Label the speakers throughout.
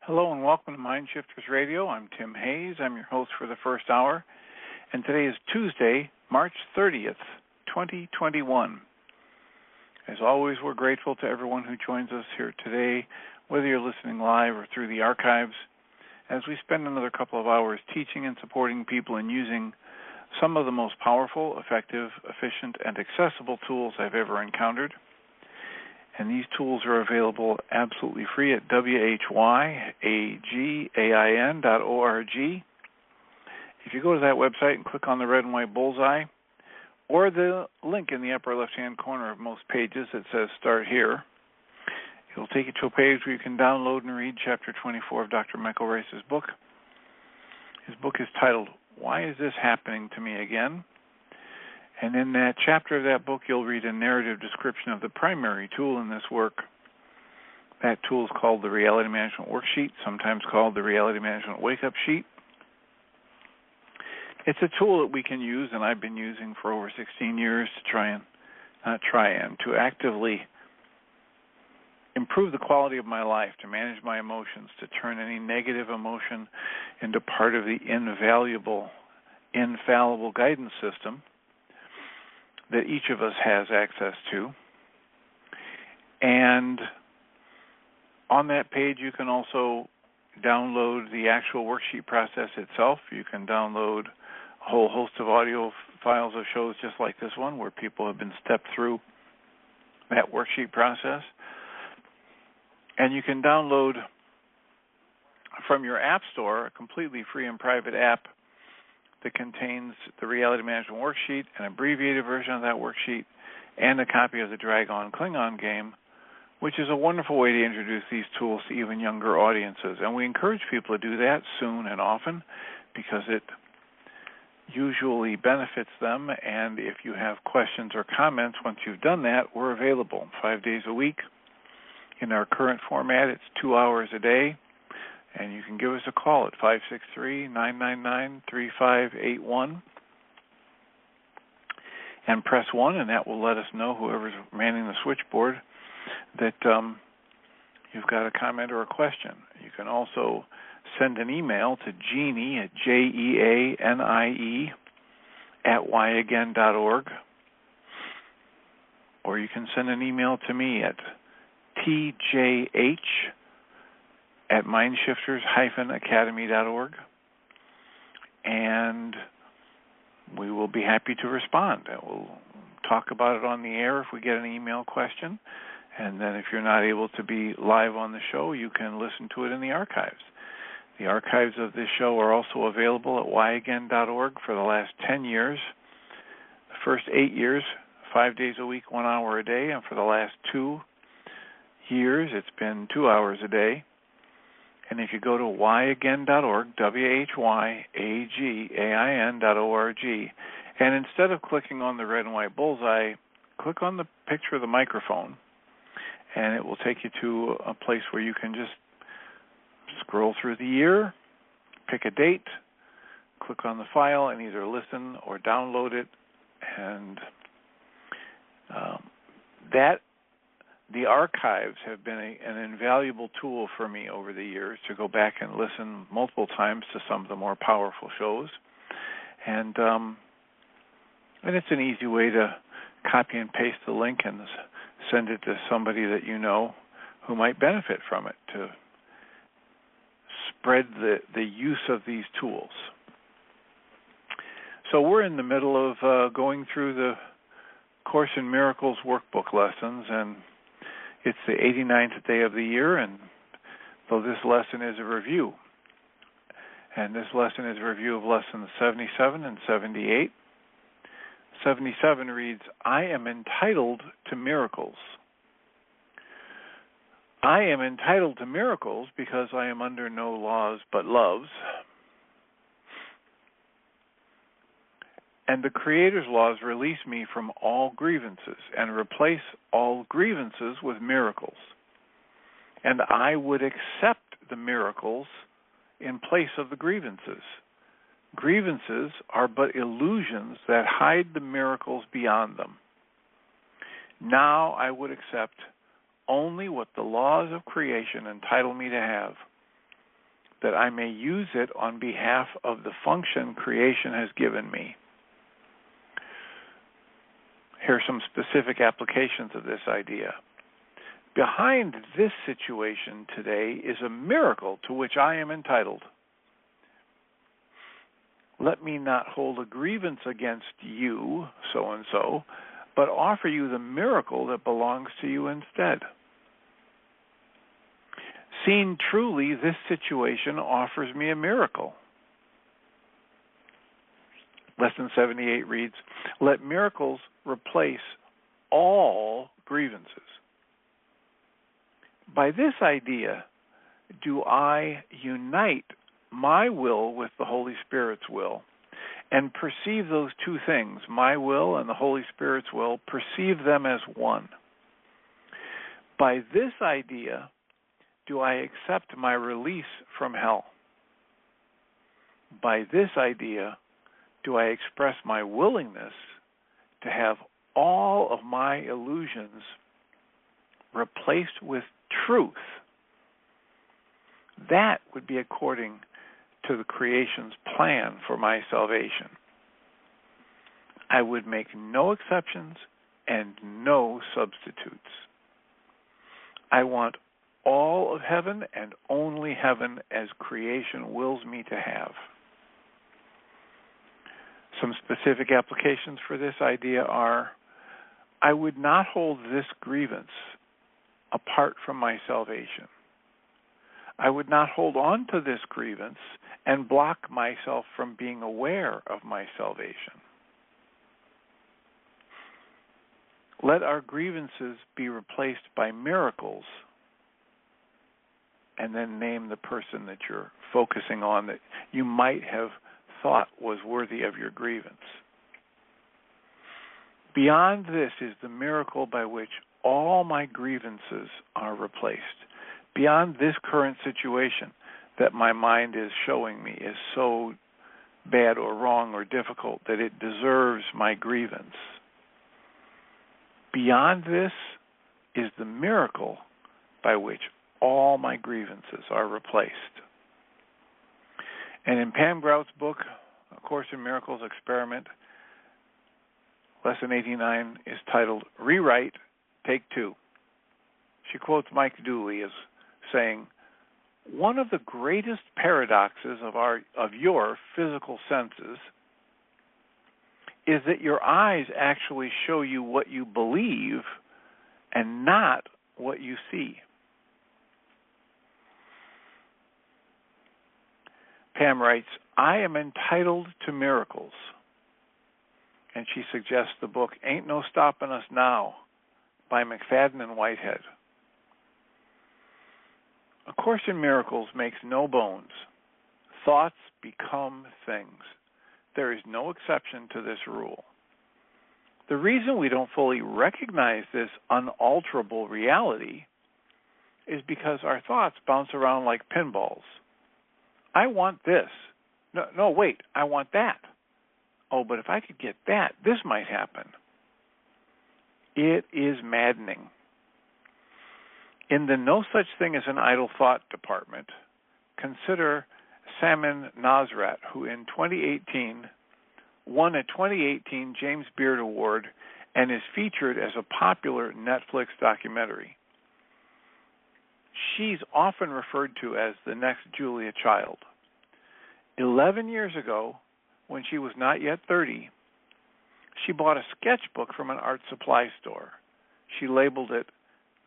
Speaker 1: Hello and welcome to Mind Shifters Radio. I'm Tim Hayes. I'm your host for the first hour. And today is Tuesday, March 30th, 2021. As always, we're grateful to everyone who joins us here today, whether you're listening live or through the archives, as we spend another couple of hours teaching and supporting people in using some of the most powerful, effective, efficient, and accessible tools I've ever encountered. And these tools are available absolutely free at whyagian.org. If you go to that website and click on the red and white bullseye, or the link in the upper left-hand corner of most pages that says Start Here, it'll take you to a page where you can download and read Chapter 24 of Dr. Michael Rice's book. His book is titled, Why Is This Happening to Me Again? And in that chapter of that book, you'll read a narrative description of the primary tool in this work. That tool is called the Reality Management Worksheet, sometimes called the Reality Management Wake-Up Sheet. It's a tool that we can use, and I've been using for over 16 years to to actively improve the quality of my life, to manage my emotions, to turn any negative emotion into part of the infallible guidance system that each of us has access to. And on that page, you can also download the actual worksheet process itself. You can download a whole host of audio files of shows just like this one, where people have been stepped through that worksheet process. And you can download from your app store a completely free and private app that contains the Reality Management Worksheet, an abbreviated version of that worksheet, and a copy of the Dragon Klingon game, which is a wonderful way to introduce these tools to even younger audiences. And we encourage people to do that soon and often because it usually benefits them. And if you have questions or comments once you've done that, we're available 5 days a week. In our current format, it's 2 hours a day. And you can give us a call at 563-999-3581 and press 1, and that will let us know, whoever's manning the switchboard, that you've got a comment or a question. You can also send an email to Jeanie at JEANIE @whyagain.org, or you can send an email to me at TJH at mindshifters-academy.org, and we will be happy to respond. We'll talk about it on the air if we get an email question, and then if you're not able to be live on the show, you can listen to it in the archives. The archives of this show are also available at whyagain.org for the last 10 years. The first 8 years, 5 days a week, 1 hour a day, and for the last 2 years, it's been 2 hours a day. And if you go to whyagain.org, whyagian.org, and instead of clicking on the red and white bullseye, click on the picture of the microphone, and it will take you to a place where you can just scroll through the year, pick a date, click on the file, and either listen or download it. And the archives have been an invaluable tool for me over the years to go back and listen multiple times to some of the more powerful shows. And it's an easy way to copy and paste the link and send it to somebody that you know who might benefit from it, to spread the use of these tools. So we're in the middle of going through the Course in Miracles workbook lessons, and it's the 89th day of the year, and so this lesson is a review. And this lesson is a review of lessons 77 and 78. 77 reads, I am entitled to miracles. I am entitled to miracles because I am under no laws but love's. And the Creator's laws release me from all grievances and replace all grievances with miracles. And I would accept the miracles in place of the grievances. Grievances are but illusions that hide the miracles beyond them. Now I would accept only what the laws of creation entitle me to have. that I may use it on behalf of the function creation has given me. Here are some specific applications of this idea. Behind this situation today is a miracle to which I am entitled. Let me not hold a grievance against you, so-and-so, but offer you the miracle that belongs to you instead. Seen truly, this situation offers me a miracle. Lesson 78 reads, let miracles replace all grievances. By this idea, do I unite my will with the Holy Spirit's will and perceive those two things, my will and the Holy Spirit's will, perceive them as one. By this idea, do I accept my release from hell? By this idea, do I express my willingness to have all of my illusions replaced with truth? That would be according to the creation's plan for my salvation. I would make no exceptions and no substitutes. I want all of heaven and only heaven as creation wills me to have. Some specific applications for this idea are, I would not hold this grievance apart from my salvation. I would not hold on to this grievance and block myself from being aware of my salvation. Let our grievances be replaced by miracles, and then name the person that you're focusing on that you might have thought was worthy of your grievance. Beyond this is the miracle by which all my grievances are replaced. Beyond this current situation that my mind is showing me is so bad or wrong or difficult that it deserves my grievance. Beyond this is the miracle by which all my grievances are replaced. And in Pam Grout's book, A Course in Miracles Experiment, Lesson 89 is titled, Rewrite, Take Two. She quotes Mike Dooley as saying, one of the greatest paradoxes of your physical senses is that your eyes actually show you what you believe and not what you see. Pam writes, I am entitled to miracles. And she suggests the book Ain't No Stoppin' Us Now by McFadden and Whitehead. A Course in Miracles makes no bones. Thoughts become things. There is no exception to this rule. The reason we don't fully recognize this unalterable reality is because our thoughts bounce around like pinballs. I want this. No, wait, I want that. Oh, but if I could get that, this might happen. It is maddening. In the No Such Thing as an Idle Thought department, consider Salman Nasrat, who in 2018 won a 2018 James Beard Award and is featured as a popular Netflix documentary. She's often referred to as the next Julia Child. 11 years ago, when she was not yet 30, she bought a sketchbook from an art supply store. She labeled it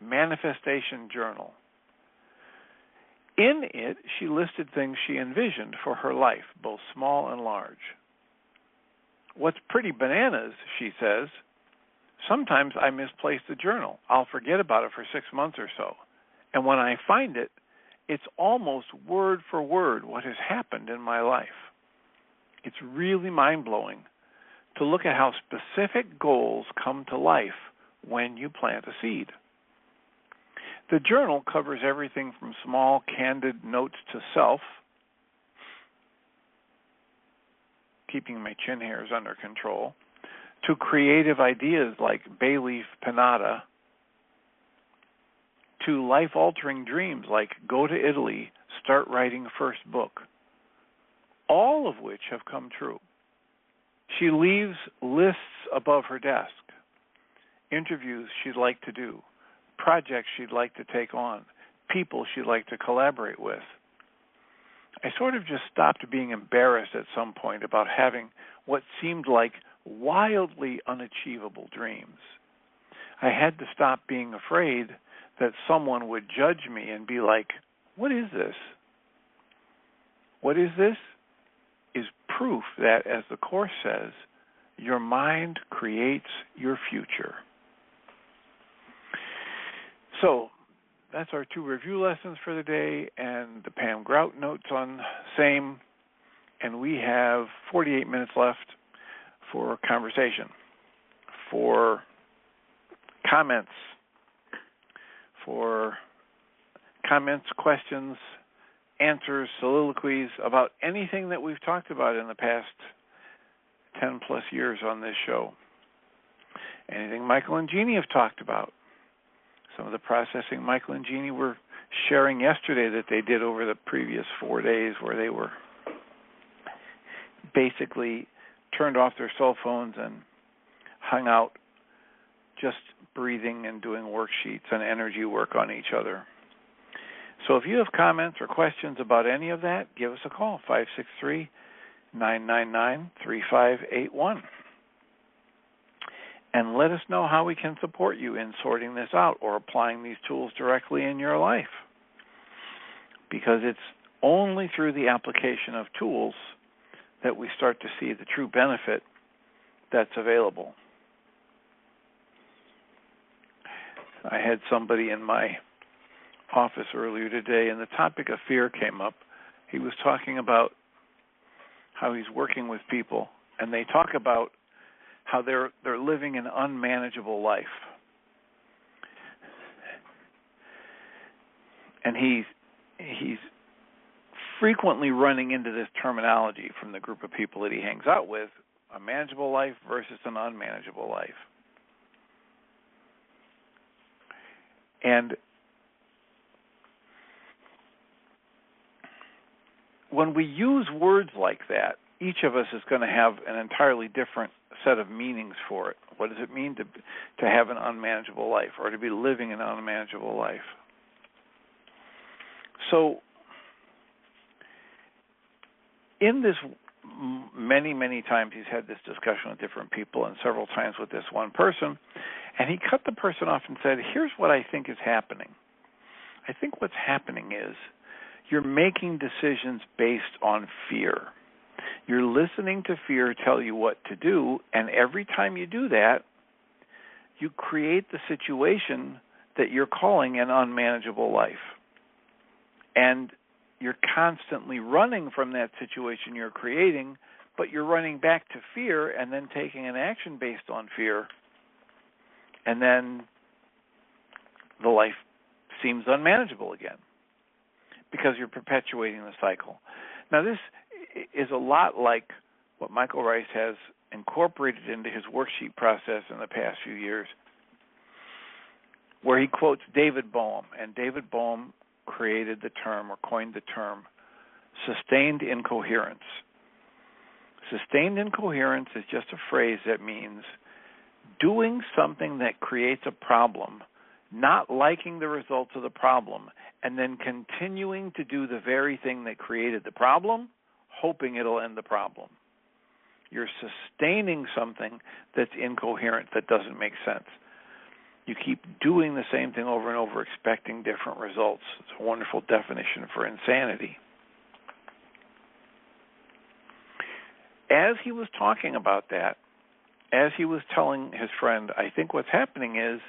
Speaker 1: Manifestation Journal. In it, she listed things she envisioned for her life, both small and large. What's pretty bananas, she says, sometimes I misplace the journal. I'll forget about it for 6 months or so. And when I find it, it's almost word for word what has happened in my life. It's really mind-blowing to look at how specific goals come to life when you plant a seed. The journal covers everything from small, candid notes to self, keeping my chin hairs under control, to creative ideas like bay leaf panada, to life-altering dreams like go to Italy, start writing first book, all of which have come true. She leaves lists above her desk, interviews she'd like to do, projects she'd like to take on, people she'd like to collaborate with. I sort of just stopped being embarrassed at some point about having what seemed like wildly unachievable dreams. I had to stop being afraid that someone would judge me and be like, what is this? What is this? Is proof that, as the Course says, your mind creates your future. So that's our 2 review lessons for the day and the Pam Grout notes on same. And we have 48 minutes left for conversation, for comments, questions, answers, soliloquies about anything that we've talked about in the past 10 plus years on this show. Anything Michael and Jeannie have talked about. Some of the processing Michael and Jeannie were sharing yesterday that they did over the previous 4 days, where they were basically turned off their cell phones and hung out just breathing and doing worksheets and energy work on each other. So if you have comments or questions about any of that, give us a call, 563-999-3581. And let us know how we can support you in sorting this out or applying these tools directly in your life. Because it's only through the application of tools that we start to see the true benefit that's available. I had somebody in my office earlier today, and the topic of fear came up. He was talking about how he's working with people, and they talk about how they're living an unmanageable life. And he's frequently running into this terminology from the group of people that he hangs out with, a manageable life versus an unmanageable life. And when we use words like that, each of us is going to have an entirely different set of meanings for it. What does it mean to have an unmanageable life or to be living an unmanageable life? So in this, many, many times he's had this discussion with different people and several times with this one person, and he cut the person off and said, here's what I think is happening. I think what's happening is you're making decisions based on fear. You're listening to fear tell you what to do, and every time you do that, you create the situation that you're calling an unmanageable life. And you're constantly running from that situation you're creating, but you're running back to fear and then taking an action based on fear, and then the life seems unmanageable again because you're perpetuating the cycle. Now, this is a lot like what Michael Rice has incorporated into his worksheet process in the past few years, where he quotes David Bohm, and David Bohm created the term or coined the term sustained incoherence. Sustained incoherence is just a phrase that means doing something that creates a problem, not liking the results of the problem, and then continuing to do the very thing that created the problem, hoping it'll end the problem. You're sustaining something that's incoherent, that doesn't make sense. You keep doing the same thing over and over, expecting different results. It's a wonderful definition for insanity. As he was talking about that, as he was telling his friend, I think what's happening is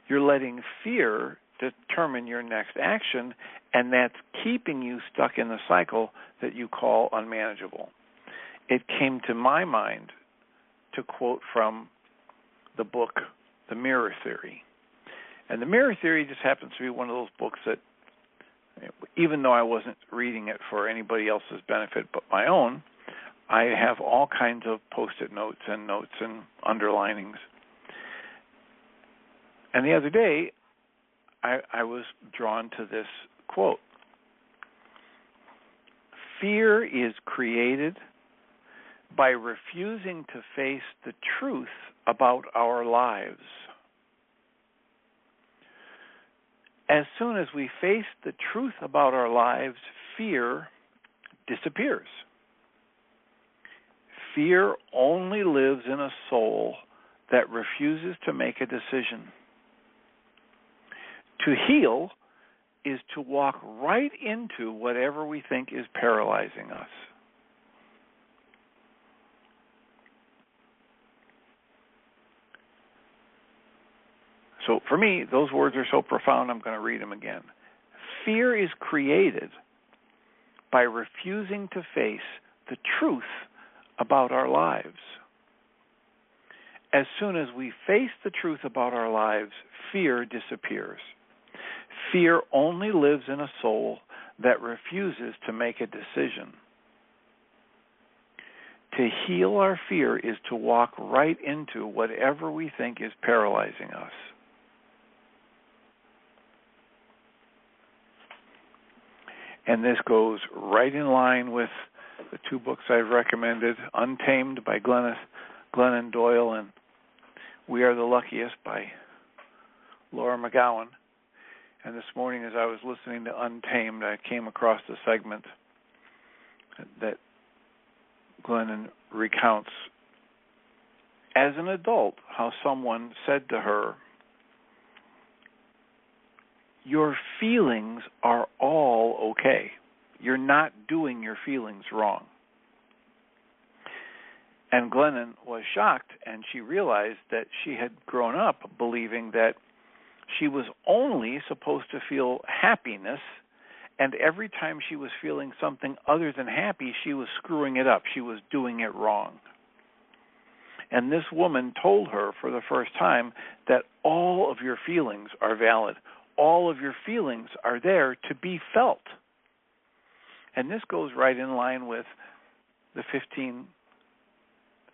Speaker 1: you're letting fear determine your next action, and that's keeping you stuck in the cycle that you call unmanageable. It came to my mind to quote from the book, The Mirror Theory. And The Mirror Theory just happens to be one of those books that, even though I wasn't reading it for anybody else's benefit but my own, I have all kinds of post-it notes and underlinings. And the other day, I was drawn to this quote. fear is created by refusing to face the truth about our lives. As soon as we face the truth about our lives, fear disappears. Fear only lives in a soul that refuses to make a decision. To heal is to walk right into whatever we think is paralyzing us. So for me, those words are so profound, I'm going to read them again. Fear is created by refusing to face the truth about our lives. As soon as we face the truth about our lives, fear disappears. Fear only lives in a soul that refuses to make a decision. To heal our fear is to walk right into whatever we think is paralyzing us. And this goes right in line with the two books I've recommended, Untamed by Glennon Doyle and We Are the Luckiest by Laura McGowan. And this morning as I was listening to Untamed, I came across the segment that Glennon recounts as an adult how someone said to her, "Your feelings are all okay. You're not doing your feelings wrong." And Glennon was shocked, and she realized that she had grown up believing that she was only supposed to feel happiness, and every time she was feeling something other than happy, she was screwing it up. She was doing it wrong. And this woman told her for the first time that all of your feelings are valid. All of your feelings are there to be felt. And this goes right in line with the 15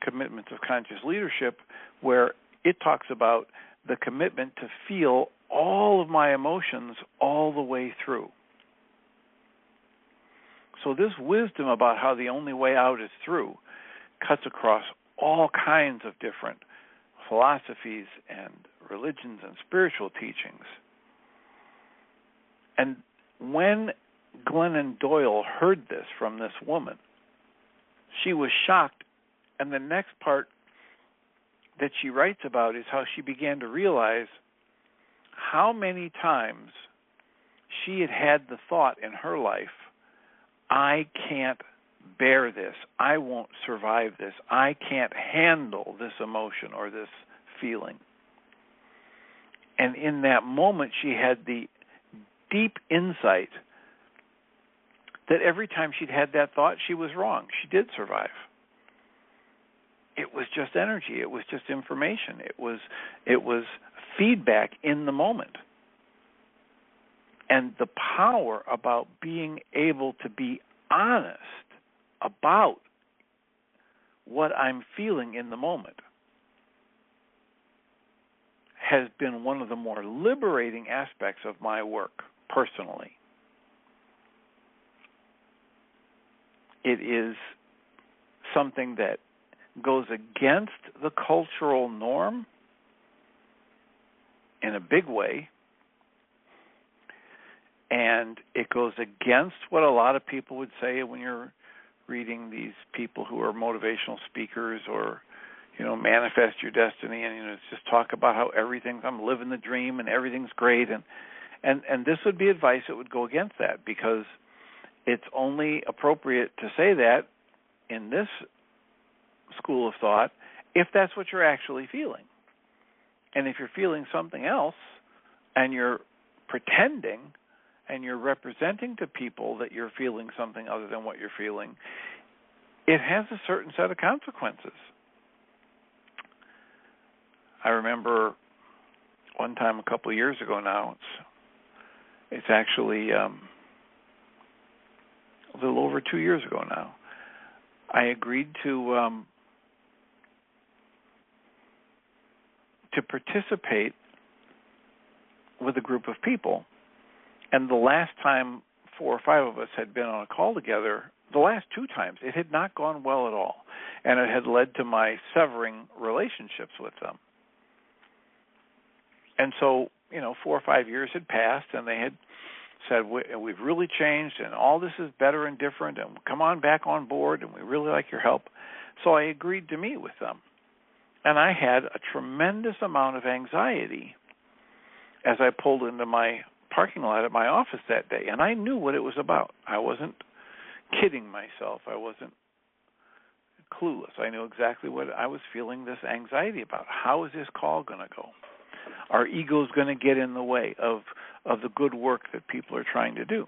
Speaker 1: commitments of conscious leadership, where it talks about the commitment to feel all of my emotions all the way through. So this wisdom about how the only way out is through cuts across all kinds of different philosophies and religions and spiritual teachings. And when Glennon Doyle heard this from this woman, she was shocked. And the next part that she writes about is how she began to realize how many times she had had the thought in her life, I can't bear this, I won't survive this, I can't handle this emotion or this feeling. And in that moment, she had the deep insight that every time she'd had that thought, she was wrong. She did survive. It was just energy. It was just information. It was feedback in the moment. And the power about being able to be honest about what I'm feeling in the moment has been one of the more liberating aspects of my work personally. It is something that goes against the cultural norm in a big way, and it goes against what a lot of people would say when you're reading these people who are motivational speakers or, manifest your destiny, and it's just talk about how I'm living the dream and everything's great, and this would be advice that would go against that, because it's only appropriate to say that in this school of thought if that's what you're actually feeling. And if you're feeling something else and you're pretending and you're representing to people that you're feeling something other than what you're feeling, it has a certain set of consequences. I remember one time a couple of years ago now, it's actually a little over 2 years ago now, I agreed to participate with a group of people. And the last time 4 or 5 of us had been on a call together, the last 2 times, it had not gone well at all. And it had led to my severing relationships with them. And so, 4 or 5 years had passed, and they had said, we've really changed, and all this is better and different, and come on back on board, and we really like your help. So I agreed to meet with them. And I had a tremendous amount of anxiety as I pulled into my parking lot at my office that day, and I knew what it was about. I wasn't kidding myself. I wasn't clueless. I knew exactly what I was feeling this anxiety about. How is this call going to go? Our ego's going to get in the way of the good work that people are trying to do.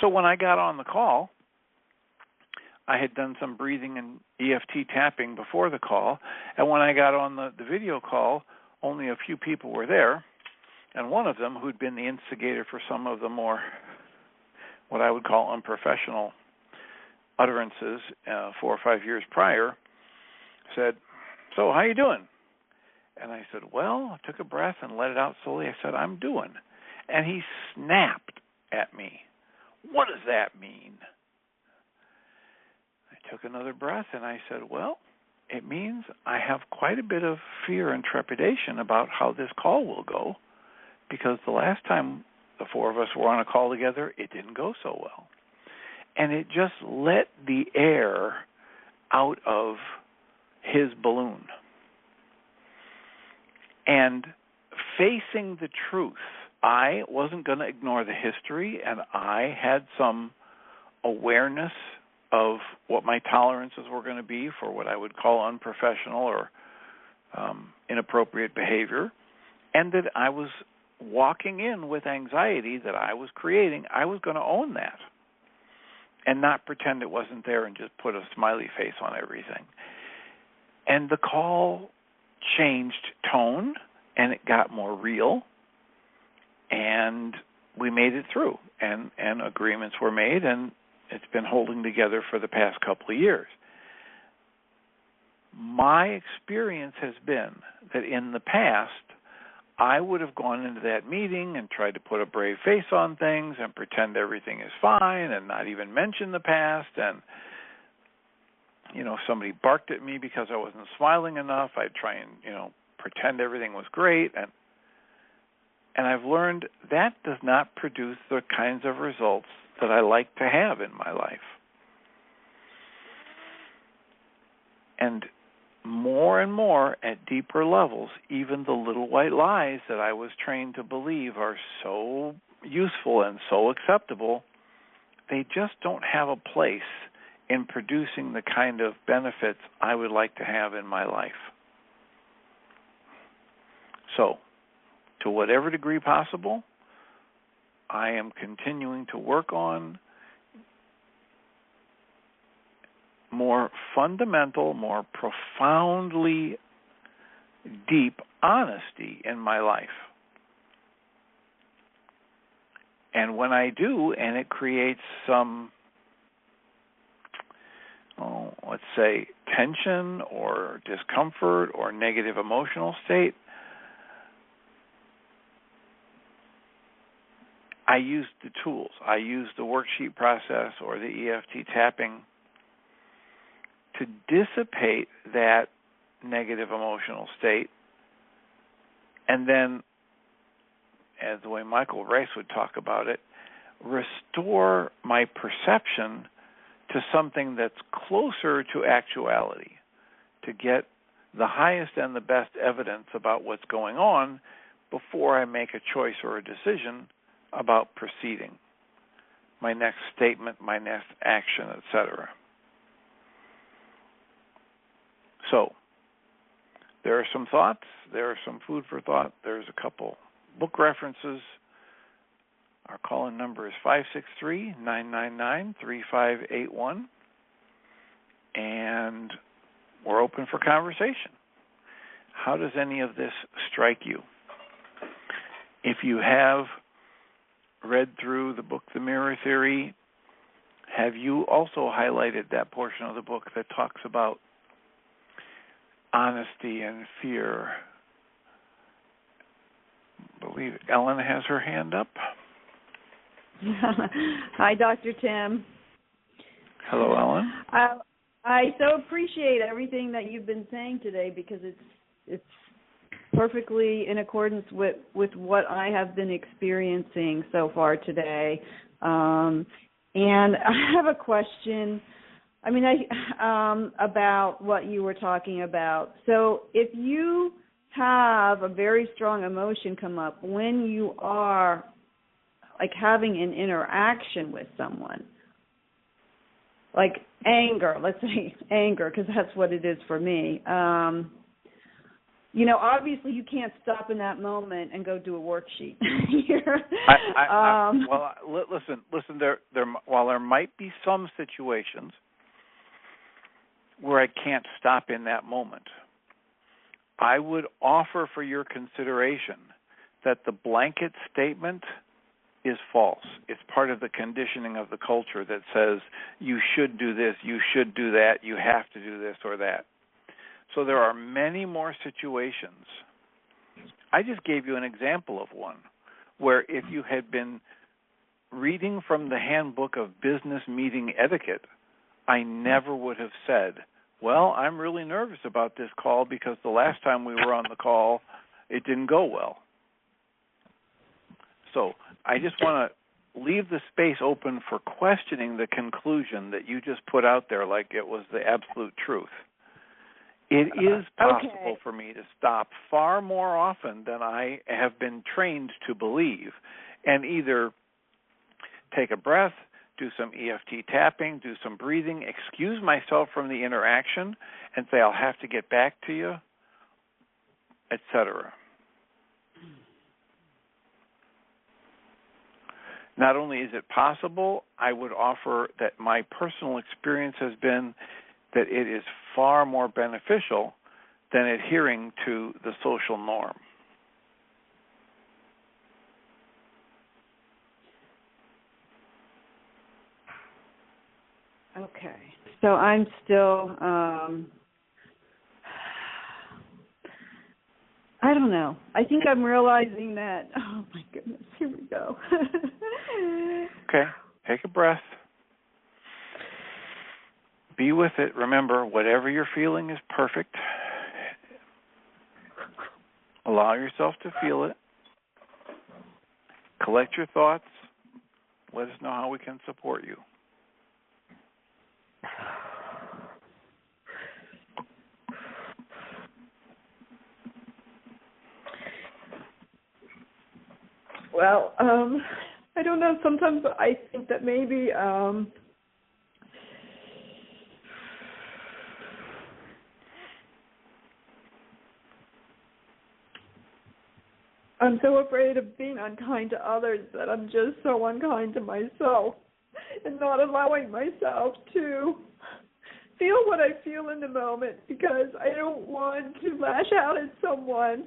Speaker 1: So when I got on the call, I had done some breathing and EFT tapping before the call, and when I got on the video call, only a few people were there, and one of them, who'd been the instigator for some of the more, what I would call unprofessional utterances 4 or 5 years prior, said, "So how you doing?" And I said, "Well," I took a breath and let it out slowly. I said, "I'm doing." And he snapped at me. "What does that mean?" I took another breath and I said, "Well, it means I have quite a bit of fear and trepidation about how this call will go, because the last time the 4 of us were on a call together, it didn't go so well." And it just let the air out of his balloon. And facing the truth, I wasn't going to ignore the history, and I had some awareness of what my tolerances were going to be for what I would call unprofessional or inappropriate behavior, and that I was walking in with anxiety that I was creating. I was going to own that and not pretend it wasn't there and just put a smiley face on everything. And the call changed tone, and it got more real, and we made it through, and agreements were made, and it's been holding together for the past couple of years. My experience has been that in the past, I would have gone into that meeting and tried to put a brave face on things and pretend everything is fine and not even mention the past. And, if somebody barked at me because I wasn't smiling enough, I'd try and, pretend everything was great. And I've learned that does not produce the kinds of results that I like to have in my life. And more at deeper levels, even the little white lies that I was trained to believe are so useful and so acceptable, they just don't have a place in producing the kind of benefits I would like to have in my life. So, to whatever degree possible, I am continuing to work on more fundamental, more profoundly deep honesty in my life. And when I do, and it creates some, let's say, tension or discomfort or negative emotional state, I use the tools. I use the worksheet process or the EFT tapping to dissipate that negative emotional state, and then, as the way Michael Rice would talk about it, restore my perception to something that's closer to actuality, to get the highest and the best evidence about what's going on before I make a choice or a decision about proceeding, my next statement, my next action, etc. So, there are some thoughts, there are some food for thought, there's a couple book references. Our call-in number is 563-999-3581, and we're open for conversation. How does any of this strike you? If you have read through the book, The Mirror Theory, have you also highlighted that portion of the book that talks about honesty and fear? I believe Ellen has her hand up.
Speaker 2: Hi, Dr. Tim.
Speaker 1: Hello, Ellen.
Speaker 2: I so appreciate everything that you've been saying today because it's perfectly in accordance with what I have been experiencing so far today. And I have a question. I mean, about what you were talking about. So if you have a very strong emotion come up when you are like having an interaction with someone, like anger, let's say anger, because that's what it is for me. Obviously you can't stop in that moment and go do a worksheet.
Speaker 1: Listen. While there might be some situations where I can't stop in that moment, I would offer for your consideration that the blanket statement is false. It's part of the conditioning of the culture that says you should do this, you should do that, you have to do this or that. So there are many more situations. I just gave you an example of one where if you had been reading from the Handbook of Business Meeting Etiquette, I never would have said, well, I'm really nervous about this call because the last time we were on the call, it didn't go well. So I just want to leave the space open for questioning the conclusion that you just put out there like it was the absolute truth. It is possible for me to stop far more often than I have been trained to believe and either take a breath, do some EFT tapping, do some breathing, excuse myself from the interaction, and say, I'll have to get back to you, etc. Not only is it possible, I would offer that my personal experience has been that it is far more beneficial than adhering to the social norm.
Speaker 2: Okay. So I'm still, I don't know. I think I'm realizing that, oh my goodness, here we go.
Speaker 1: Okay. Take a breath. Be with it. Remember, whatever you're feeling is perfect. Allow yourself to feel it. Collect your thoughts. Let us know how we can support you.
Speaker 2: Well, I don't know. Sometimes I think that maybe I'm so afraid of being unkind to others that I'm just so unkind to myself and not allowing myself to feel what I feel in the moment because I don't want to lash out at someone.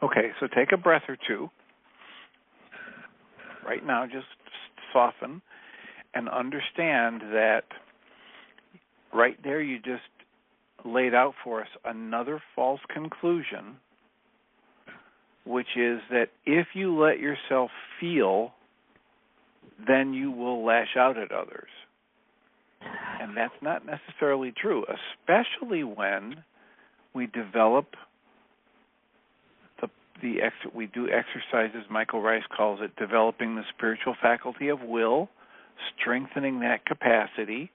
Speaker 1: Okay, so take a breath or two. Right now, just soften and understand that right there you just laid out for us another false conclusion, which is that if you let yourself feel, then you will lash out at others. And that's not necessarily true, especially when we develop we do exercises, Michael Rice calls it developing the spiritual faculty of will, strengthening that capacity,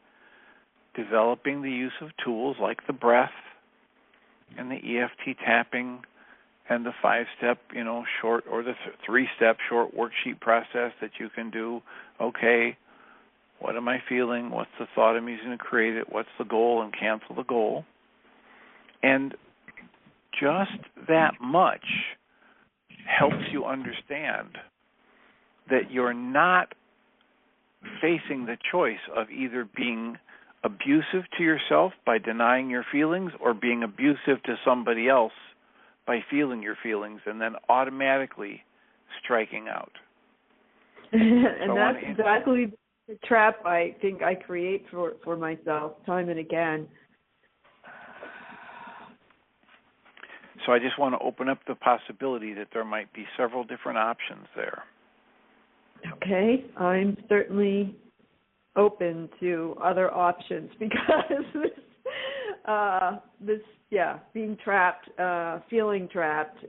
Speaker 1: developing the use of tools like the breath and the EFT tapping and the 5-step, short or the 3-step short worksheet process that you can do. Okay, what am I feeling? What's the thought I'm using to create it? What's the goal? And cancel the goal. And just that much helps you understand that you're not facing the choice of either being abusive to yourself by denying your feelings or being abusive to somebody else by feeling your feelings and then automatically striking out.
Speaker 2: And that's exactly the trap I think I create for myself time and again.
Speaker 1: So I just want to open up the possibility that there might be several different options there.
Speaker 2: Okay, I'm certainly open to other options because being trapped, feeling trapped,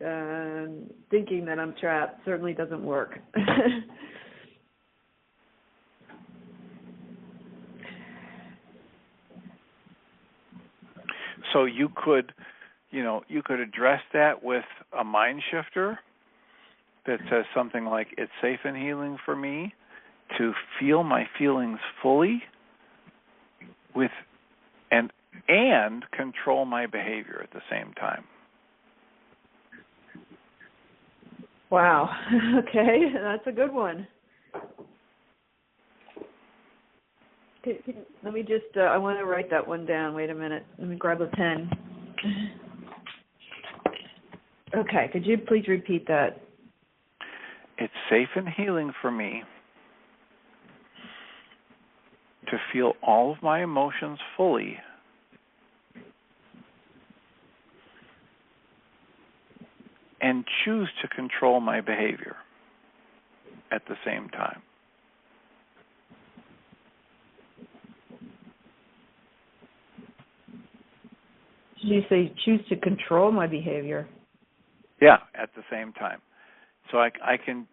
Speaker 2: thinking that I'm trapped certainly doesn't work.
Speaker 1: So you could address that with a mind shifter that says something like, it's safe and healing for me to feel my feelings fully and control my behavior at the same time.
Speaker 2: Wow. Okay, that's a good one. Let me just, I want to write that one down. Wait a minute. Let me grab a pen. Okay, could you please repeat that?
Speaker 1: It's safe and healing for me to feel all of my emotions fully and choose to control my behavior at the same time.
Speaker 2: Did you say choose to control my behavior?
Speaker 1: Yeah, at the same time. So I can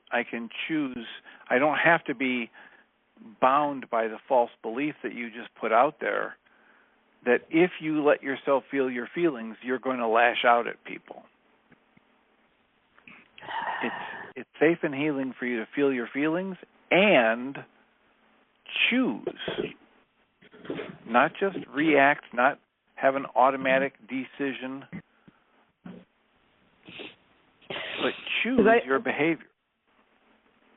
Speaker 1: choose. I don't have to be bound by the false belief that you just put out there that if you let yourself feel your feelings, you're going to lash out at people. It's safe and healing for you to feel your feelings and choose, not just react, not have an automatic decision, but choose your behavior.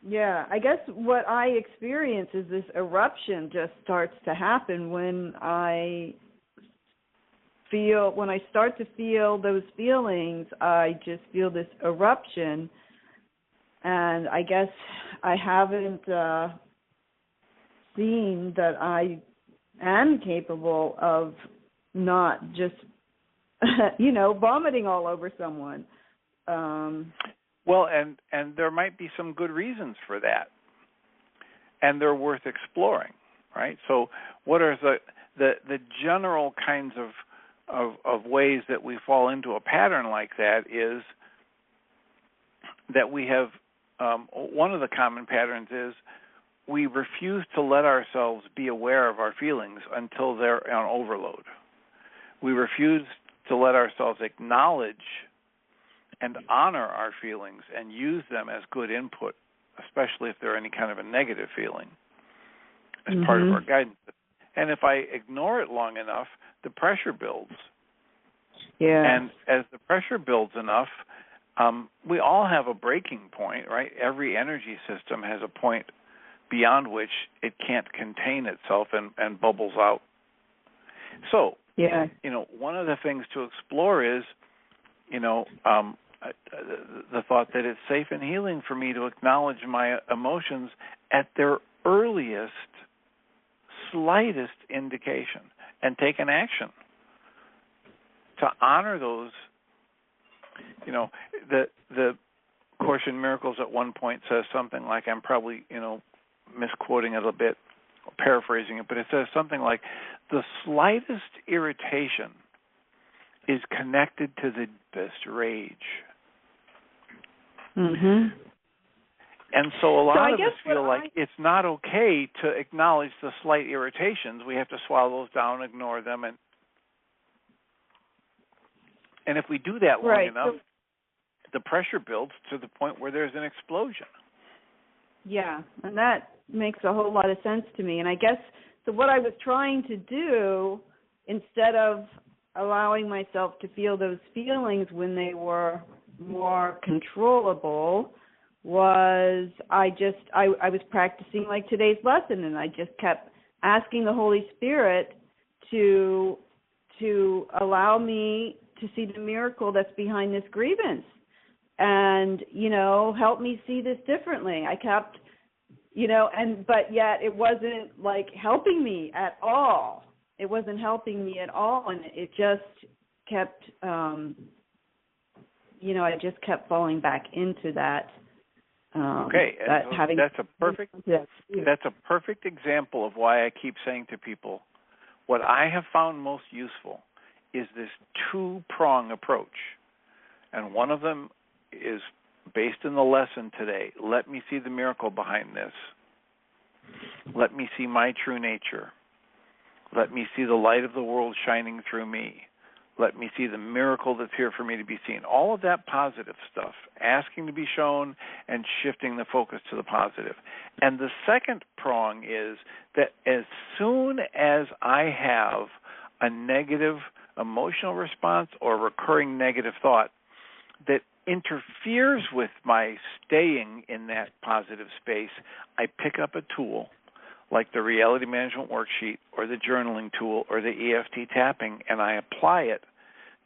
Speaker 2: Yeah, I guess what I experience is this eruption just starts to happen when I start to feel those feelings. I just feel this eruption, and I guess I haven't seen that I am capable of not just, vomiting all over someone.
Speaker 1: Well, and there might be some good reasons for that, and they're worth exploring, right? So what are the general kinds of ways that we fall into a pattern like that is that we have, one of the common patterns is we refuse to let ourselves be aware of our feelings until they're on overload. We refuse to let ourselves acknowledge and honor our feelings and use them as good input, especially if they're any kind of a negative feeling, as part of our guidance. And if I ignore it long enough, the pressure builds.
Speaker 2: Yeah.
Speaker 1: And as the pressure builds enough, we all have a breaking point, right? Every energy system has a point beyond which it can't contain itself and bubbles out. So, one of the things to explore is, the thought that it's safe and healing for me to acknowledge my emotions at their earliest, slightest indication and take an action to honor those. The Course in Miracles at one point says something like, I'm probably, misquoting it a bit, paraphrasing it, but it says something like, the slightest irritation is connected to the deepest rage.
Speaker 2: Mm-hmm.
Speaker 1: And so a lot of us feel like it's not okay to acknowledge the slight irritations. We have to swallow those down, ignore them, and if we do that long enough, the pressure builds to the point where there's an explosion.
Speaker 2: Yeah, and that makes a whole lot of sense to me. And I guess what I was trying to do, instead of allowing myself to feel those feelings when they were more controllable, was I was practicing like today's lesson, and I just kept asking the Holy Spirit to allow me to see the miracle that's behind this grievance, and help me see this differently. I kept, but yet it wasn't like helping me at all. It wasn't helping me at all, and it just kept I just kept falling back into that.
Speaker 1: Okay,
Speaker 2: that
Speaker 1: so
Speaker 2: having
Speaker 1: that's a perfect example of why I keep saying to people, what I have found most useful is this two-prong approach. And one of them is based in the lesson today. Let me see the miracle behind this. Let me see my true nature. Let me see the light of the world shining through me. Let me see the miracle that's here for me to be seen. All of that positive stuff, asking to be shown and shifting the focus to the positive. And the second prong is that as soon as I have a negative emotional response or recurring negative thought that interferes with my staying in that positive space, I pick up a tool like the reality management worksheet or the journaling tool or the EFT tapping, and I apply it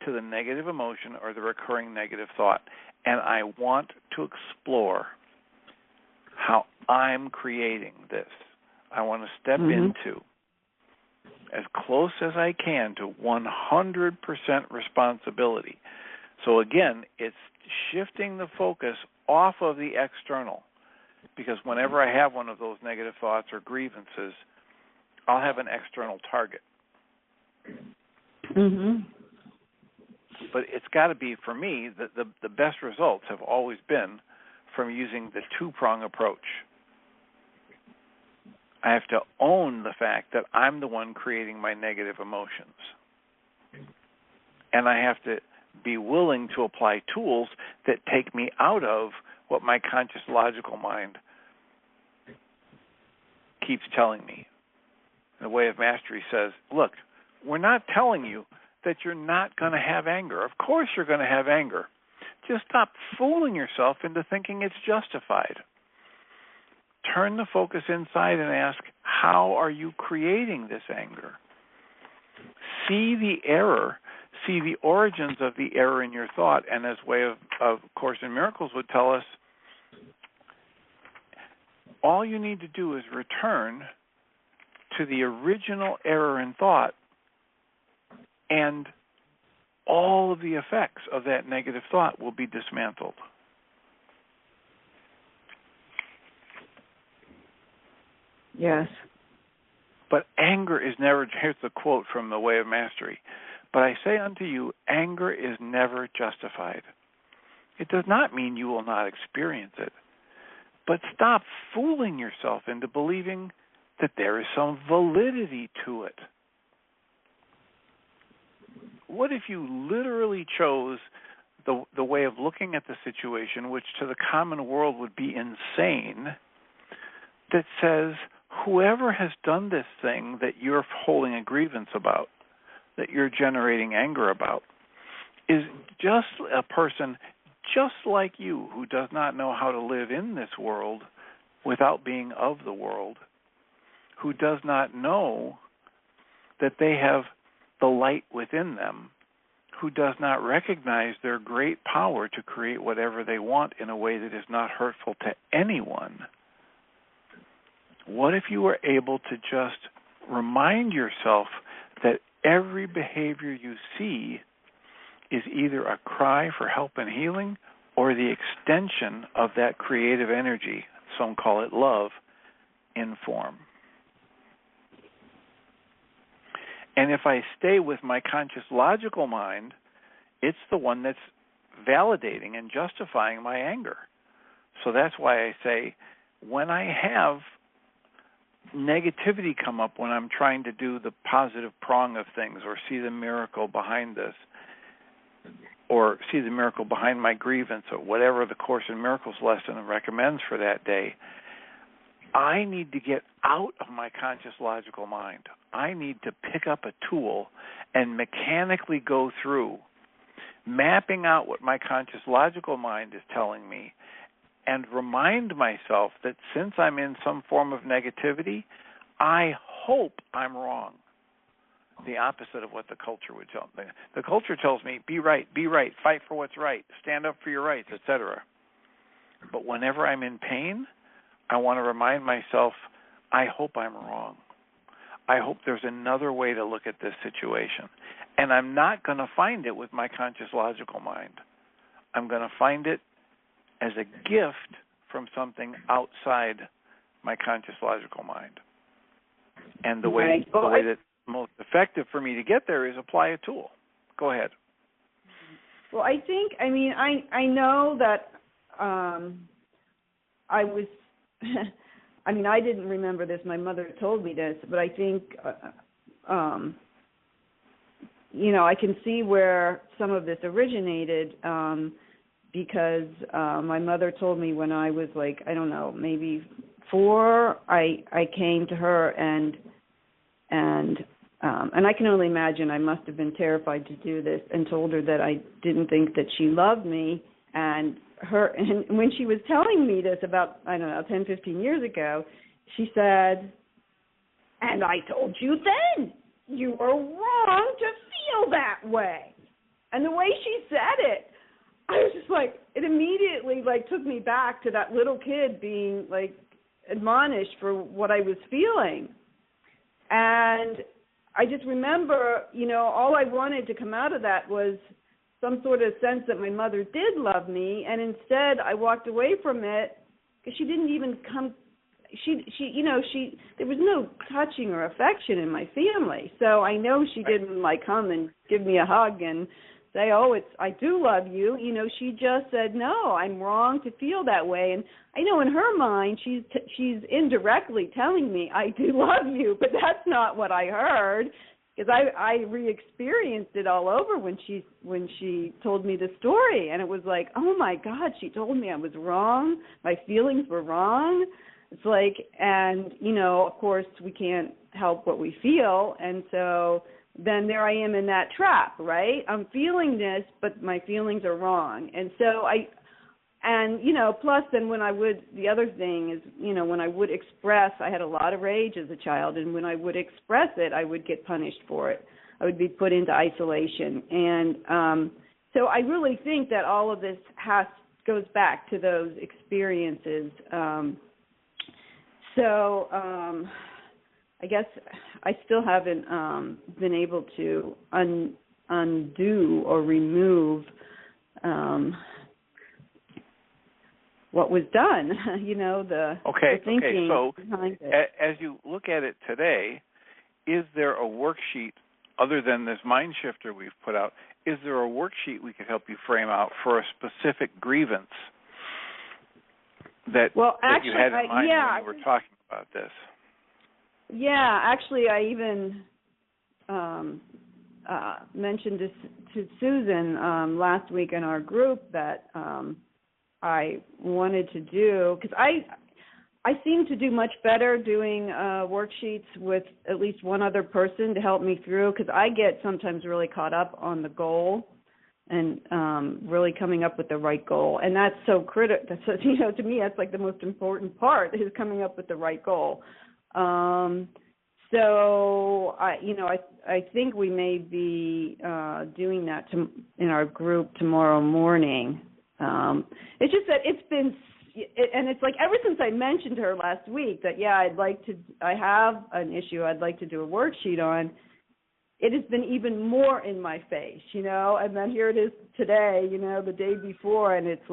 Speaker 1: to the negative emotion or the recurring negative thought. And I want to explore how I'm creating this. I want to step into, as close as I can, to 100% responsibility. So again, it's shifting the focus off of the external, because whenever I have one of those negative thoughts or grievances, I'll have an external target. But it's got to be, for me, the best results have always been from using the two-prong approach. I have to own the fact that I'm the one creating my negative emotions. And I have to be willing to apply tools that take me out of what my conscious logical mind keeps telling me. The Way of Mastery says, look, we're not telling you that you're not going to have anger. Of course you're going to have anger. Just stop fooling yourself into thinking it's justified. Turn the focus inside and ask, how are you creating this anger? See the error. See the origins of the error in your thought. And as Way of Course in Miracles would tell us, all you need to do is return to the original error in thought, and all of the effects of that negative thought will be dismantled.
Speaker 2: Yes.
Speaker 1: But anger is never, here's the quote from the Way of Mastery, but I say unto you, anger is never justified. It does not mean you will not experience it, but stop fooling yourself into believing that there is some validity to it. What if you literally chose the way of looking at the situation, which to the common world would be insane, that says, whoever has done this thing that you're holding a grievance about, that you're generating anger about, is just a person just like you who does not know how to live in this world without being of the world, who does not know that they have the light within them, who does not recognize their great power to create whatever they want in a way that is not hurtful to anyone. What if you were able to just remind yourself that every behavior you see is either a cry for help and healing or the extension of that creative energy, some call it love, in form? And if I stay with my conscious logical mind, it's the one that's validating and justifying my anger. So that's why I say, when I have negativity come up when I'm trying to do the positive prong of things, or see the miracle behind this, or see the miracle behind my grievance, or whatever the Course in Miracles lesson recommends for that day, I need to get out of my conscious logical mind. I need to pick up a tool and mechanically go through, mapping out what my conscious logical mind is telling me, and remind myself that since I'm in some form of negativity, I hope I'm wrong. The opposite of what the culture would tell me. The culture tells me, be right, fight for what's right, stand up for your rights, etc. But whenever I'm in pain, I want to remind myself, I hope I'm wrong. I hope there's another way to look at this situation. And I'm not going to find it with my conscious logical mind. I'm going to find it as a gift from something outside my conscious logical mind. And the way that's most effective for me to get there is apply a tool. Go ahead.
Speaker 2: Well, I know that I was, I didn't remember this. My mother told me this, but I think, I can see where some of this originated because my mother told me when I was like, I don't know, maybe 4, I came to her and I can only imagine I must have been terrified to do this, and told her that I didn't think that she loved me. And when she was telling me this about, 10, 15 years ago, she said, and I told you then, you were wrong to feel that way. And the way she said it, I was just like, it immediately took me back to that little kid being admonished for what I was feeling. And I just remember, all I wanted to come out of that was some sort of sense that my mother did love me, and instead I walked away from it because she didn't even come. There was no touching or affection in my family, so I know she didn't come and give me a hug and say, "Oh, I do love you." She just said, "No, I'm wrong to feel that way." And I know in her mind, she's indirectly telling me, "I do love you," but that's not what I heard, because I re-experienced it all over when she told me the story, and it was like, oh my God, she told me I was wrong, my feelings were wrong. It's and of course we can't help what we feel, and so then there I am in that trap, right? I'm feeling this, but my feelings are wrong. And so plus then the other thing is, when I would express, I had a lot of rage as a child, and when I would express it, I would get punished for it. I would be put into isolation. And so I really think that all of this goes back to those experiences. I guess I still haven't been able to undo or remove what was done, the thinking behind it.
Speaker 1: As you look at it today, is there a worksheet other than this mind shifter we've put out? Is there a worksheet we could help you frame out for a specific grievance that you had in mind when you were talking about this?
Speaker 2: Yeah, actually, I even mentioned this to Susan last week in our group that I wanted to do, because I seem to do much better doing worksheets with at least one other person to help me through, because I get sometimes really caught up on the goal and really coming up with the right goal, and that's so critical. To me, that's the most important part, is coming up with the right goal. So I think we may be doing that in our group tomorrow morning. It's just that and it's ever since I mentioned to her last week that I have an issue I'd like to do a worksheet on, it has been even more in my face, and then here it is today, the day before, and it's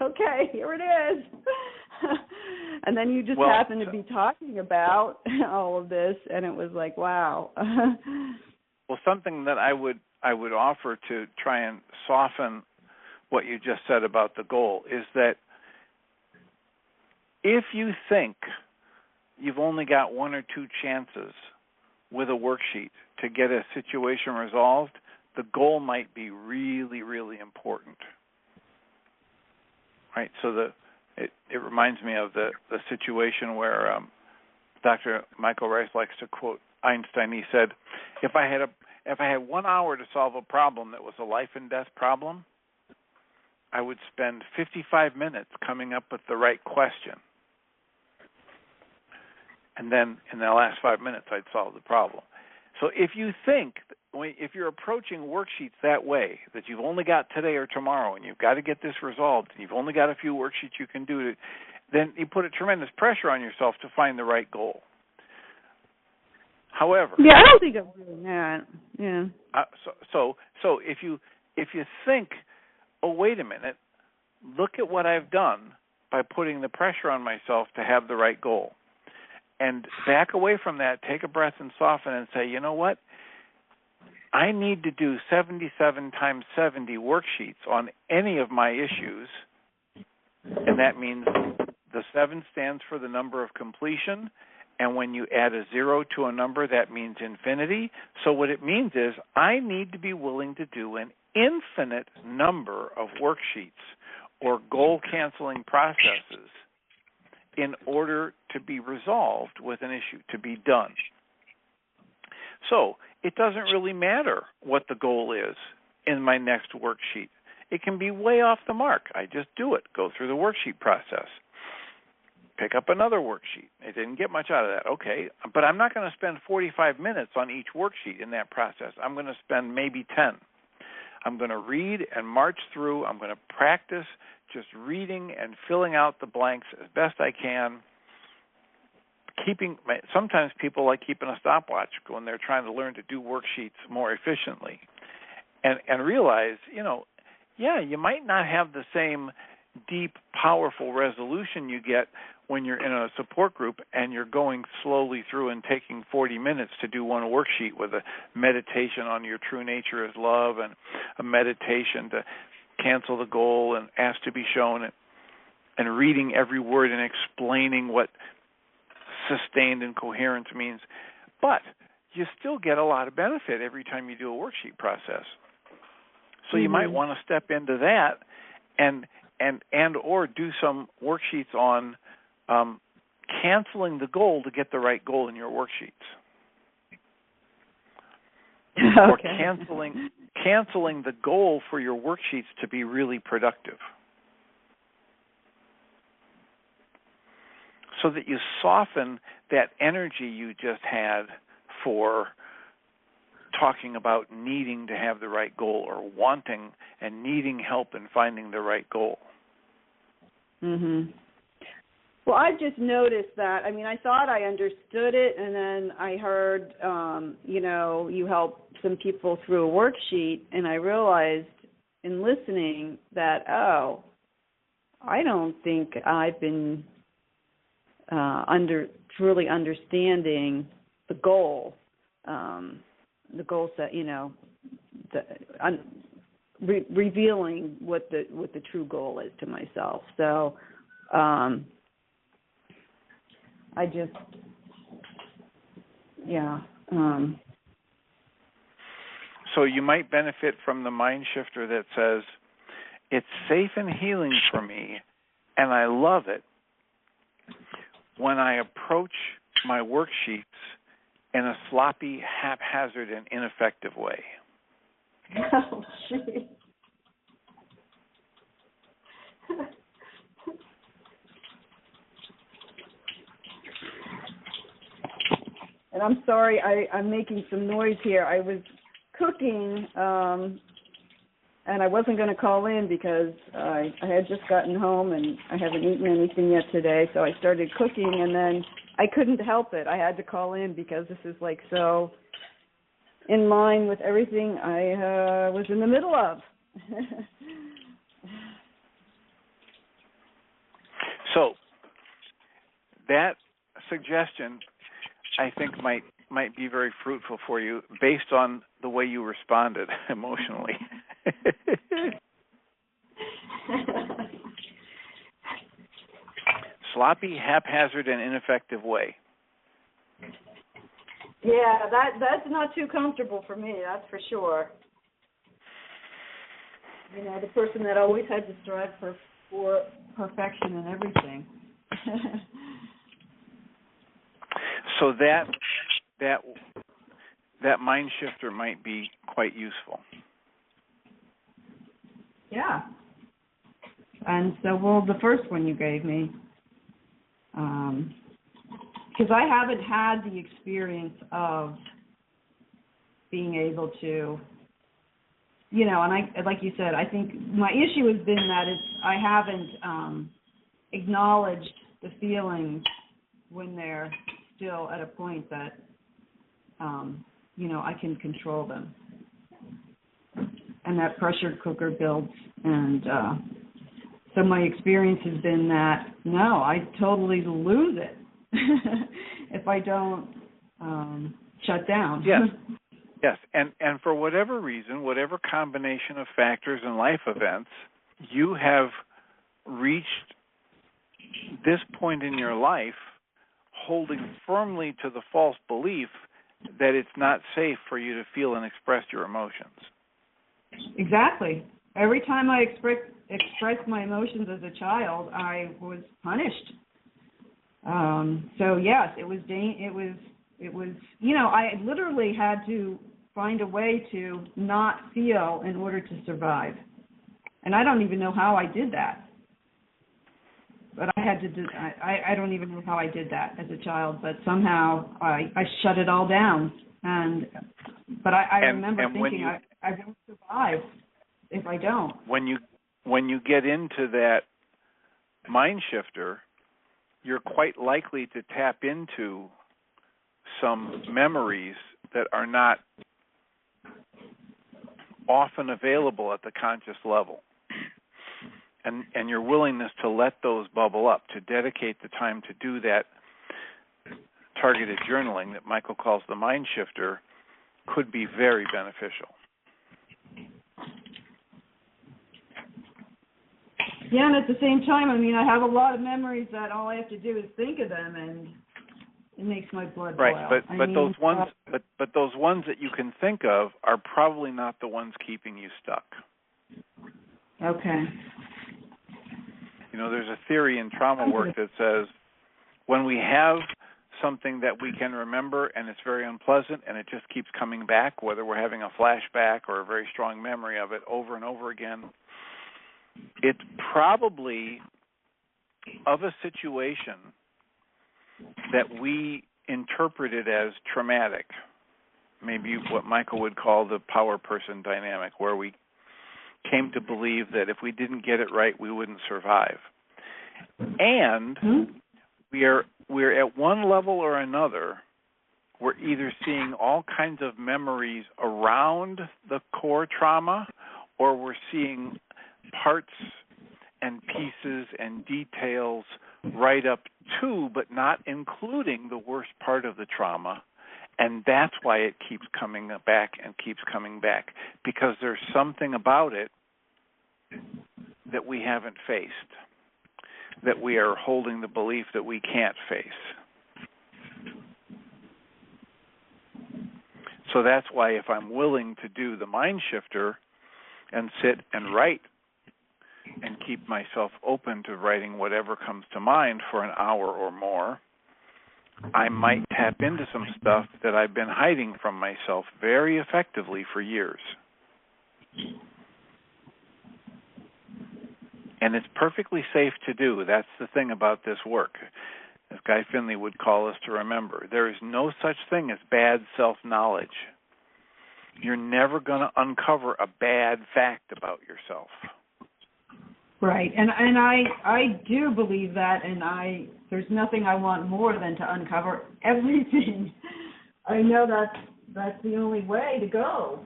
Speaker 2: okay, here it is. And then you just happen to be talking about all of this, and it was wow.
Speaker 1: Well, something that I would offer to try and soften what you just said about the goal is that if you think you've only got 1 or 2 chances with a worksheet to get a situation resolved, the goal might be really, really important. Right? So it reminds me of the situation where Dr. Michael Rice likes to quote Einstein. He said, if I had 1 hour to solve a problem that was a life and death problem, I would spend 55 minutes coming up with the right question. And then in the last 5 minutes, I'd solve the problem. So if you're approaching worksheets that way, that you've only got today or tomorrow, and you've got to get this resolved, and you've only got a few worksheets you can do, then you put a tremendous pressure on yourself to find the right goal. However,
Speaker 2: I don't think I'm doing that. Yeah.
Speaker 1: So if you think oh, wait a minute, look at what I've done by putting the pressure on myself to have the right goal. And back away from that, take a breath and soften and say, you know what? I need to do 77 times 70 worksheets on any of my issues, and that means the 7 stands for the number of completion, and when you add a 0 to a number, that means infinity. So what it means is I need to be willing to do an infinite number of worksheets or goal-canceling processes in order to be resolved with an issue, to be done. So it doesn't really matter what the goal is in my next worksheet. It can be way off the mark. I just do it, go through the worksheet process. Pick up another worksheet. I didn't get much out of that. Okay, but I'm not going to spend 45 minutes on each worksheet in that process. I'm going to spend maybe 10. I'm going to read and march through. I'm going to practice just reading and filling out the blanks as best I can. Sometimes people like keeping a stopwatch when they're trying to learn to do worksheets more efficiently, and realize, you might not have the same deep, powerful resolution you get when you're in a support group and you're going slowly through and taking 40 minutes to do one worksheet with a meditation on your true nature as love and a meditation to cancel the goal and ask to be shown and reading every word and explaining what sustained and coherence means. But you still get a lot of benefit every time you do a worksheet process. So you might want to step into that and or do some worksheets on canceling the goal to get the right goal in your worksheets.
Speaker 2: Okay.
Speaker 1: Or canceling the goal for your worksheets to be really productive. So that you soften that energy you just had for talking about needing to have the right goal or wanting and needing help in finding the right goal.
Speaker 2: Mhm. Well, I've just noticed that. I mean, I thought I understood it, and then I heard, you help some people through a worksheet, and I realized in listening that, I don't think I've been truly understanding the goal set, revealing what the true goal is to myself. So I just,
Speaker 1: So you might benefit from the mind shifter that says, it's safe and healing for me, and I love it when I approach my worksheets in a sloppy, haphazard, and ineffective way.
Speaker 2: Oh, geez. And I'm sorry, I'm making some noise here. I was cooking, and I wasn't going to call in because I had just gotten home and I haven't eaten anything yet today, so I started cooking, and then I couldn't help it. I had to call in because this is like so in line with everything I was in the middle of.
Speaker 1: So that suggestion, I think, might be very fruitful for you based on the way you responded emotionally. Sloppy, haphazard, and ineffective way.
Speaker 2: Yeah, that's not too comfortable for me, that's for sure. The person that always had to strive for perfection in everything.
Speaker 1: So that mind shifter might be quite useful.
Speaker 2: Yeah. And so, the first one you gave me, because I haven't had the experience of being able to, and I, like you said, I think my issue has been that I haven't acknowledged the feelings when they're still at a point that, I can control them. and that pressure cooker builds. And so my experience has been that, no, I totally lose it if I don't shut down.
Speaker 1: Yes. Yes, and for whatever reason, whatever combination of factors and life events, you have reached this point in your life holding firmly to the false belief that it's not safe for you to feel and express your emotions.
Speaker 2: Exactly. Every time I expressed my emotions as a child, I was punished. So yes, it was, you know, I literally had to find a way to not feel in order to survive. And I don't even know how I did that. But I had to do, I don't even know how I did that as a child, but somehow I shut it all down. But I remember thinking I won't survive if I don't.
Speaker 1: When you get into that mind shifter, you're quite likely to tap into some memories that are not often available at the conscious level. And your willingness to let those bubble up, to dedicate the time to do that targeted journaling that Michael calls the mind shifter, could be very beneficial.
Speaker 2: Yeah, and at the same time, I mean, I have a lot of memories that all I have to do is think of them, and it makes my blood boil.
Speaker 1: Right, but those ones that you can think of are probably not the ones keeping you stuck.
Speaker 2: Okay.
Speaker 1: You know, there's a theory in trauma work that says when we have something that we can remember and it's very unpleasant and it just keeps coming back, whether we're having a flashback or a very strong memory of it over and over again, it's probably of a situation that we interpreted as traumatic, maybe what Michael would call the power person dynamic, where we came to believe that if we didn't get it right, we wouldn't survive. And we're at one level or another, we're either seeing all kinds of memories around the core trauma, or we're seeing parts and pieces and details right up to, but not including, the worst part of the trauma. And that's why it keeps coming back and keeps coming back, because there's something about it that we haven't faced, that we are holding the belief that we can't face. So that's why if I'm willing to do the mind shifter and sit and write and keep myself open to writing whatever comes to mind for an hour or more, I might tap into some stuff that I've been hiding from myself very effectively for years. And it's perfectly safe to do. That's the thing about this work. As Guy Finley would call us to remember, there is no such thing as bad self-knowledge. You're never going to uncover a bad fact about yourself.
Speaker 2: Right, and I do believe that, and there's nothing I want more than to uncover everything. I know that's the only way to go,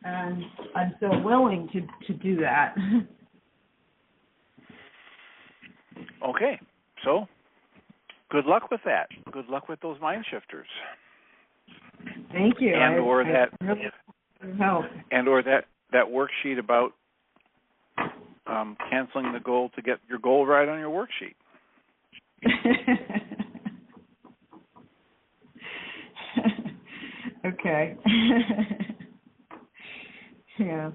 Speaker 2: and I'm so willing to do that.
Speaker 1: Okay, so good luck with that. Good luck with those mind shifters.
Speaker 2: Thank you.
Speaker 1: Or that worksheet about canceling the goal to get your goal right on your worksheet.
Speaker 2: Okay. Yeah.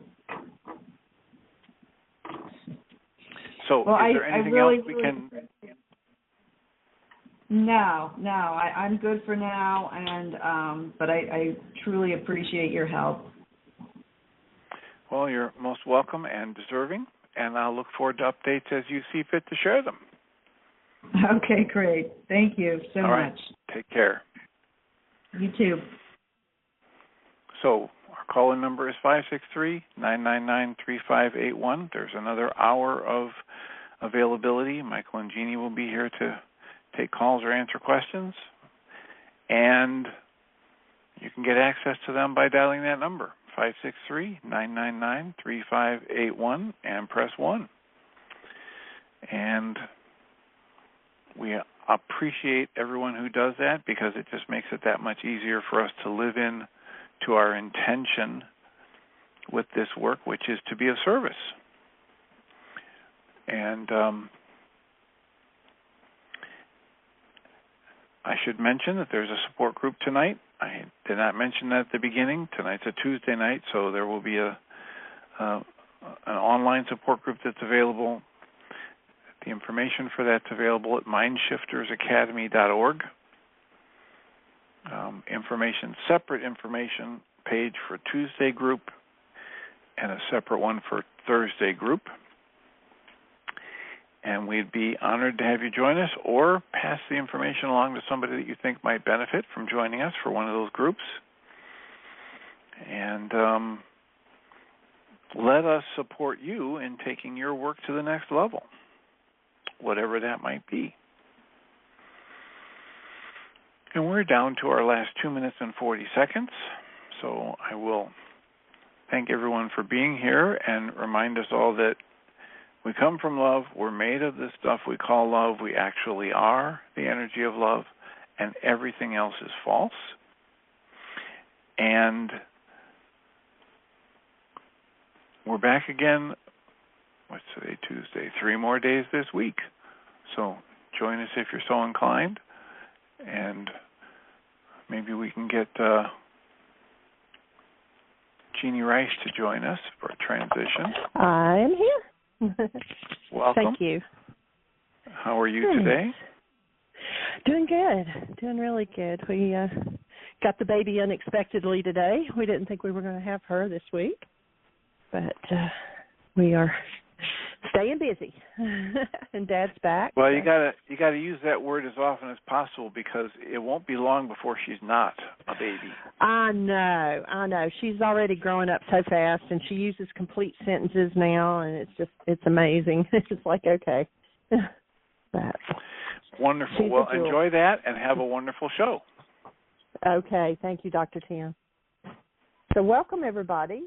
Speaker 1: So,
Speaker 2: well,
Speaker 1: is there anything else we can?
Speaker 2: No, I'm good for now, and but I truly appreciate your help.
Speaker 1: Well, you're most welcome and deserving, and I'll look forward to updates as you see fit to share them.
Speaker 2: Okay, great. Thank you so
Speaker 1: All right.
Speaker 2: much.
Speaker 1: Take care.
Speaker 2: You too.
Speaker 1: So our call-in number is 563-999-3581. There's another hour of availability. Michael and Jeannie will be here to take calls or answer questions, and you can get access to them by dialing that number, 563-999-3581 and press 1. And we appreciate everyone who does that because it just makes it that much easier for us to live in to our intention with this work, which is to be of service. And I should mention that there's a support group tonight. I did not mention that at the beginning. Tonight's a Tuesday night, so there will be an online support group that's available. The information for that's available at mindshiftersacademy.org. Separate information page for Tuesday group and a separate one for Thursday group. And we'd be honored to have you join us or pass the information along to somebody that you think might benefit from joining us for one of those groups. And let us support you in taking your work to the next level, whatever that might be. And we're down to our last 2 minutes and 40 seconds. So I will thank everyone for being here and remind us all that we come from love. We're made of this stuff we call love. We actually are the energy of love, and everything else is false. And we're back again, what's today, Tuesday, 3 more days this week. So join us if you're so inclined, and maybe we can get Jeannie Rice to join us for a transition.
Speaker 3: I am here.
Speaker 1: Welcome.
Speaker 3: Thank you.
Speaker 1: How are you today?
Speaker 3: Doing good. Doing really good. We got the baby unexpectedly today. We didn't think we were going to have her this week, but we are staying busy. And Dad's back.
Speaker 1: Well, you gotta use that word as often as possible because it won't be long before she's not a baby.
Speaker 3: I know. She's already growing up so fast, and she uses complete sentences now, and it's amazing. It's just like, okay. But
Speaker 1: wonderful. Well, enjoy that and have a wonderful show.
Speaker 3: Okay. Thank you, Dr. Tim. So welcome, everybody.